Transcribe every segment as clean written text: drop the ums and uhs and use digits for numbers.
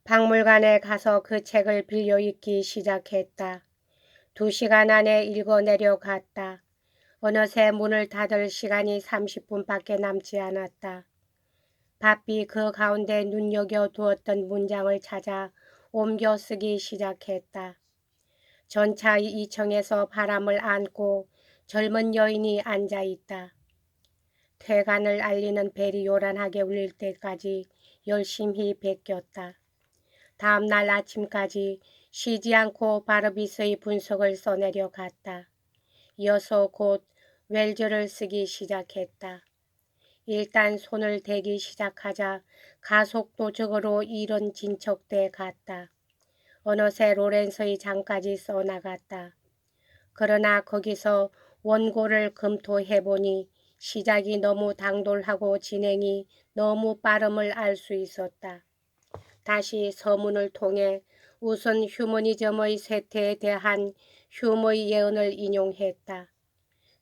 박물관에 가서 그 책을 빌려 읽기 시작했다. 2시간 안에 읽어 내려갔다. 어느새 문을 닫을 시간이 30분밖에 남지 않았다. 바삐 그 가운데 눈여겨 두었던 문장을 찾아 옮겨 쓰기 시작했다. 전차 2층에서 바람을 안고 젊은 여인이 앉아있다. 퇴간을 알리는 벨이 요란하게 울릴 때까지 열심히 베꼈다. 다음 날 아침까지 쉬지 않고 바르비스의 분석을 써내려갔다. 이어서 곧 웰즈를 쓰기 시작했다. 일단 손을 대기 시작하자 가속도적으로 일은 진척돼 갔다. 어느새 로렌스의 장까지 써나갔다. 그러나 거기서 원고를 검토해보니 시작이 너무 당돌하고 진행이 너무 빠름을 알 수 있었다. 다시 서문을 통해 우선 휴머니즘의 쇠퇴에 대한 휴머의 예언을 인용했다.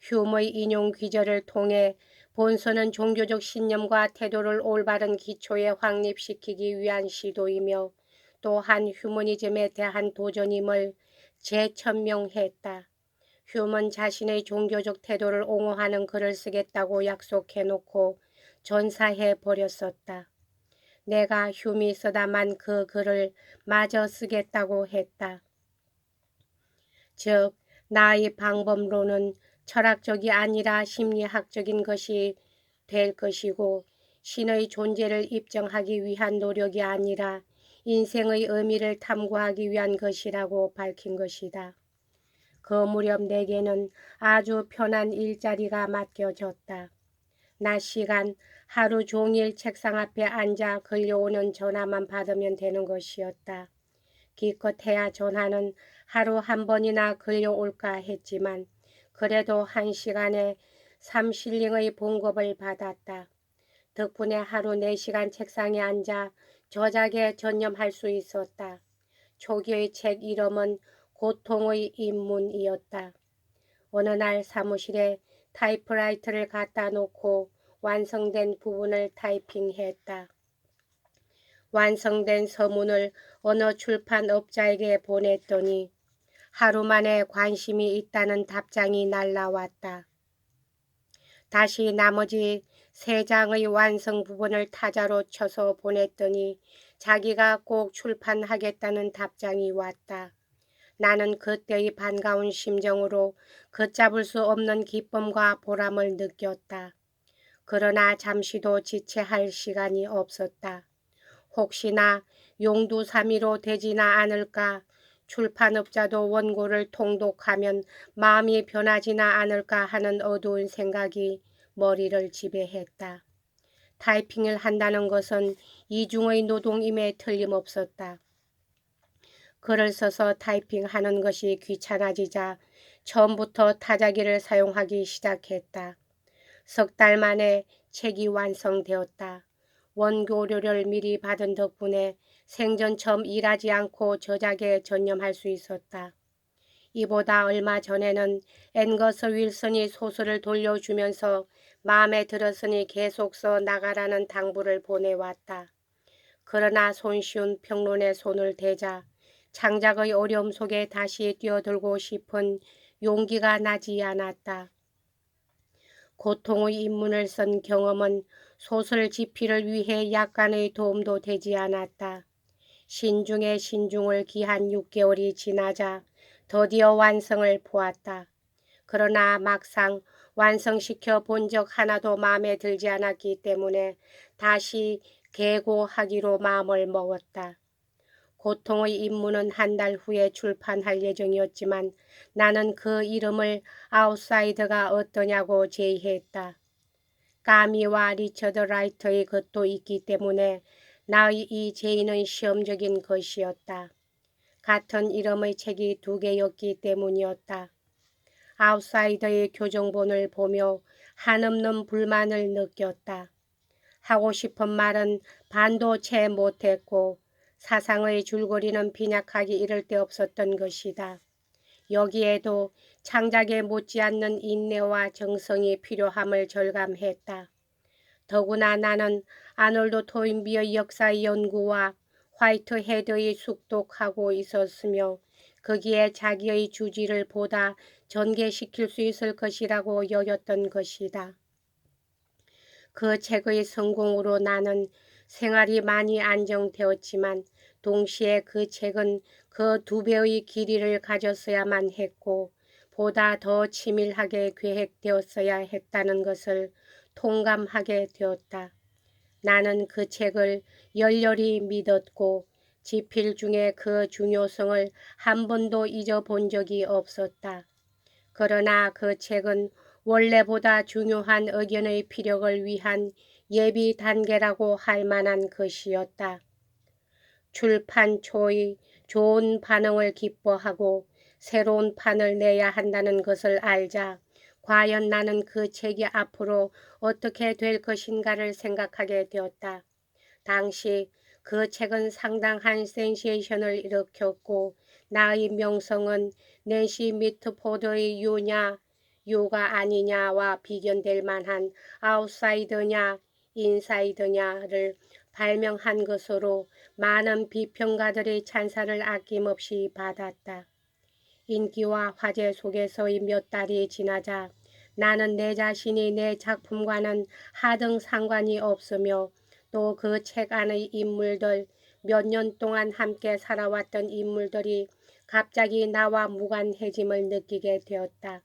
휴머의 인용 귀절을 통해 본서는 종교적 신념과 태도를 올바른 기초에 확립시키기 위한 시도이며 또한 휴머니즘에 대한 도전임을 재천명했다. 휴먼 자신의 종교적 태도를 옹호하는 글을 쓰겠다고 약속해놓고 전사해버렸었다. 내가 휴미 쓰다만 그 글을 마저 쓰겠다고 했다. 즉 나의 방법론은 철학적이 아니라 심리학적인 것이 될 것이고 신의 존재를 입증하기 위한 노력이 아니라 인생의 의미를 탐구하기 위한 것이라고 밝힌 것이다. 그 무렵 내게는 아주 편한 일자리가 맡겨졌다. 낮 시간 하루 종일 책상 앞에 앉아 걸려오는 전화만 받으면 되는 것이었다. 기껏해야 전화는 하루 한 번이나 걸려올까 했지만 그래도 1시간에 3실링의 봉급을 받았다. 덕분에 하루 4시간 책상에 앉아 저작에 전념할 수 있었다. 초기의 책 이름은 고통의 입문이었다. 어느 날 사무실에 타이프라이터를 갖다 놓고 완성된 부분을 타이핑했다. 완성된 서문을 어느 출판업자에게 보냈더니 하루 만에 관심이 있다는 답장이 날라왔다. 다시 나머지 3장의 완성 부분을 타자로 쳐서 보냈더니 자기가 꼭 출판하겠다는 답장이 왔다. 나는 그때의 반가운 심정으로 걷잡을 수 없는 기쁨과 보람을 느꼈다. 그러나 잠시도 지체할 시간이 없었다. 혹시나 용두사미로 되지나 않을까, 출판업자도 원고를 통독하면 마음이 변하지나 않을까 하는 어두운 생각이 머리를 지배했다. 타이핑을 한다는 것은 이중의 노동임에 틀림없었다. 글을 써서 타이핑하는 것이 귀찮아지자 처음부터 타자기를 사용하기 시작했다. 3달 만에 책이 완성되었다. 원고료를 미리 받은 덕분에 생전처럼 일하지 않고 저작에 전념할 수 있었다. 이보다 얼마 전에는 앵거스 윌슨이 소설을 돌려주면서 마음에 들었으니 계속 써 나가라는 당부를 보내왔다. 그러나 손쉬운 평론에 손을 대자 창작의 어려움 속에 다시 뛰어들고 싶은 용기가 나지 않았다. 고통의 입문을 쓴 경험은 소설 집필을 위해 약간의 도움도 되지 않았다. 신중에 신중을 기한 6개월이 지나자 드디어 완성을 보았다. 그러나 막상 완성시켜 본 적 하나도 마음에 들지 않았기 때문에 다시 개고하기로 마음을 먹었다. 고통의 입문은 한 달 후에 출판할 예정이었지만 나는 그 이름을 아웃사이더가 어떠냐고 제의했다. 까미와 리처드 라이터의 것도 있기 때문에 나의 이 제의는 시험적인 것이었다. 같은 이름의 책이 2개였기 때문이었다. 아웃사이더의 교정본을 보며 한없는 불만을 느꼈다. 하고 싶은 말은 반도 채 못했고 사상의 줄거리는 빈약하기 이를 데 없었던 것이다. 여기에도 창작에 못지않는 인내와 정성이 필요함을 절감했다. 더구나 나는 아놀드 토인비의 역사의 연구와 화이트헤드의 숙독하고 있었으며 거기에 자기의 주지를 보다 전개시킬 수 있을 것이라고 여겼던 것이다. 그 책의 성공으로 나는 생활이 많이 안정되었지만 동시에 그 책은 그 2배의 길이를 가졌어야만 했고 보다 더 치밀하게 계획되었어야 했다는 것을 통감하게 되었다. 나는 그 책을 열렬히 믿었고 지필 중에 그 중요성을 한 번도 잊어본 적이 없었다. 그러나 그 책은 원래보다 중요한 의견의 피력을 위한 예비 단계라고 할 만한 것이었다. 출판 초의 좋은 반응을 기뻐하고 새로운 판을 내야 한다는 것을 알자 과연 나는 그 책이 앞으로 어떻게 될 것인가를 생각하게 되었다. 당시 그 책은 상당한 센세이션을 일으켰고 나의 명성은 낸시 미트포드의 유가 아니냐와 비견될 만한 아웃사이더냐 인사이더냐를 발명한 것으로 많은 비평가들의 찬사를 아낌없이 받았다. 인기와 화제 속에서의 몇 달이 지나자 나는 내 자신이 내 작품과는 하등 상관이 없으며 또 그 책 안의 인물들, 몇 년 동안 함께 살아왔던 인물들이 갑자기 나와 무관해짐을 느끼게 되었다.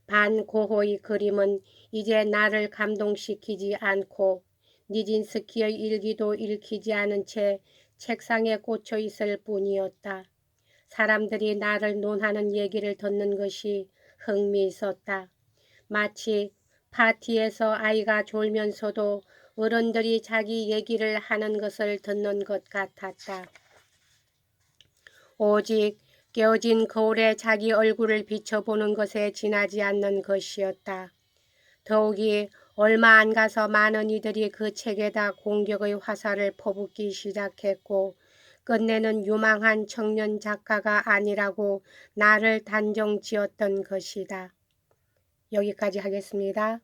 반고호의 그림은 이제 나를 감동시키지 않고 니진스키의 일기도 읽히지 않은 채 책상에 꽂혀 있을 뿐이었다. 사람들이 나를 논하는 얘기를 듣는 것이 흥미있었다. 마치 파티에서 아이가 졸면서도 어른들이 자기 얘기를 하는 것을 듣는 것 같았다. 오직 깨어진 거울에 자기 얼굴을 비춰보는 것에 지나지 않는 것이었다. 더욱이 얼마 안 가서 많은 이들이 그 책에다 공격의 화살을 퍼붓기 시작했고 끝내는 유망한 청년 작가가 아니라고 나를 단정 지었던 것이다. 여기까지 하겠습니다.